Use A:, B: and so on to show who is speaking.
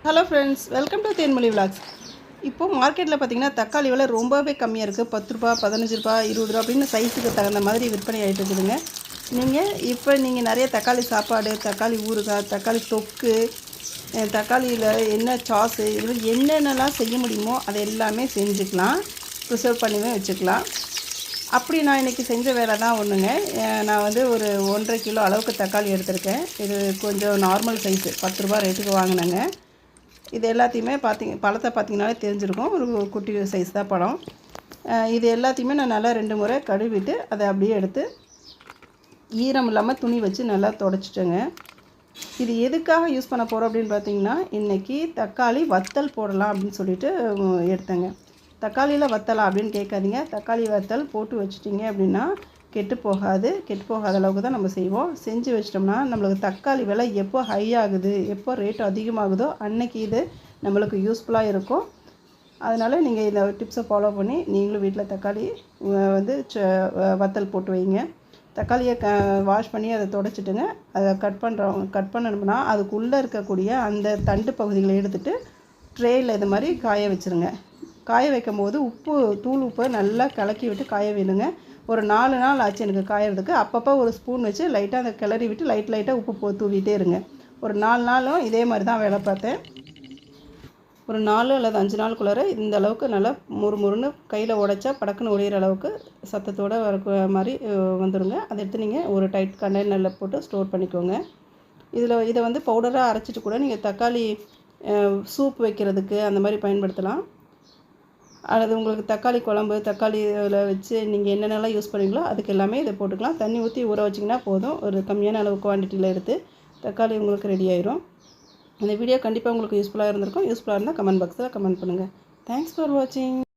A: Hello friends, welcome to Thenmozhi vlogs. இப்போது மார்க்கெட்டில் பார்த்திங்கன்னா தக்காளி விலை ரொம்பவே கம்மியாக இருக்குது. 10 ரூபா, 15 ரூபா, 20 ரூபா அப்படின்னு சைஸுக்கு தகுந்த மாதிரி விற்பனை ஆகிட்டு இருக்குதுங்க. நீங்கள் நிறைய தக்காளி சாப்பாடு, தக்காளி ஊறுகாய், தக்காளி தொக்கு, தக்காளியில் என்ன சாஸு, இது என்னென்னலாம் செய்ய முடியுமோ அதை எல்லாமே செஞ்சுக்கலாம். ப்ரிசர்வ் பண்ணிவே வச்சுக்கலாம். அப்படி நான் இன்றைக்கி செஞ்ச வேலை தான் ஒன்றுங்க. நான் ஒரு 1.5 கிலோ அளவுக்கு தக்காளி எடுத்திருக்கேன். இது கொஞ்சம் நார்மல் சைஸு 10 ரூபா ரேட்டுக்கு வாங்கினேங்க. இது எல்லாத்தையுமே பழத்தை பார்த்திங்கனாலே தெரிஞ்சிருக்கும். ஒரு குட்டி சைஸ் தான் பழம். இது எல்லாத்தையுமே நான் நல்லா 2 முறை கழுவிட்டு அதை அப்படியே எடுத்து ஈரம் இல்லாமல் துணி வச்சு நல்லா துடைச்சிட்டேங்க. இது எதுக்காக யூஸ் பண்ண போகிறோம் அப்படின்னு பார்த்திங்கன்னா, இன்றைக்கி தக்காளி வத்தல் போடலாம் அப்படின்னு சொல்லிட்டு எடுத்தேங்க. தக்காளியில் வத்தலா அப்படின்னு கேட்காதீங்க. தக்காளி வத்தல் போட்டு வச்சிட்டிங்க அப்படின்னா கெட்டு போகாத அளவுக்கு தான் நம்ம செய்வோம். செஞ்சு வச்சிட்டோம்னா நம்மளுக்கு தக்காளி விலை எப்போ ஹை ஆகுது, எப்போ ரேட் அதிகமாகுதோ அன்னைக்கு இது நம்மளுக்கு யூஸ்ஃபுல்லாக இருக்கும். அதனால் நீங்கள் இந்த டிப்ஸை ஃபாலோ பண்ணி நீங்களும் வீட்டில் தக்காளி வத்தல் போட்டு வைங்க. தக்காளியை வாஷ் பண்ணி அதை துடைச்சிட்டுங்க. அதை கட் பண்ணணும்னா அதுக்குள்ளே இருக்கக்கூடிய அந்த தண்டு பகுதிகளை எடுத்துகிட்டு ட்ரேயில் இது மாதிரி காய வச்சுருங்க. காய வைக்கும் போது தூள் உப்பை நல்லா கலக்கி விட்டு காய வேணுங்க. ஒரு 4 நாள் ஆச்சு எனக்கு காயறதுக்கு. அப்பப்போ ஒரு ஸ்பூன் வச்சு லைட்டாக அந்த கிளறி விட்டு லைட்டாக உப்பு தூவிட்டே இருங்க. ஒரு 4 நாளும் இதே மாதிரி தான் வேலை பார்த்தேன். ஒரு 4 அல்லது 5 நாளுக்குள்ளார இந்த அளவுக்கு நல்லா முறுமுறுன்னு கையில் உடைச்சா படக்குன்னு உடையிற அளவுக்கு சத்தத்தோடு வர மாதிரி வந்துடுங்க. அதை எடுத்து நீங்கள் ஒரு டைட் கண்டெய்னரில் போட்டு ஸ்டோர் பண்ணிக்கோங்க. இதை பவுடராக அரைச்சிட்டு கூட நீங்கள் தக்காளி சூப் வைக்கிறதுக்கு அந்த மாதிரி பயன்படுத்தலாம். அல்லது உங்களுக்கு தக்காளி குழம்பு, தக்காளியில் வச்சு நீங்கள் என்னென்னலாம் யூஸ் பண்ணுவீங்களோ அதுக்கு எல்லாமே இதை போட்டுக்கலாம். தண்ணி ஊற்றி ஊற வச்சிங்கன்னா போதும். ஒரு கம்மியான அளவு குவான்டிட்டியில் எடுத்து தக்காளி உங்களுக்கு ரெடி ஆயிரும். இந்த வீடியோ கண்டிப்பாக உங்களுக்கு யூஸ்ஃபுல்லாக இருந்திருக்கும். யூஸ்ஃபுல்லாக இருந்தால் கமெண்ட் பாக்ஸில் கமெண்ட் பண்ணுங்கள். தேங்க்ஸ் ஃபார் வாட்சிங்.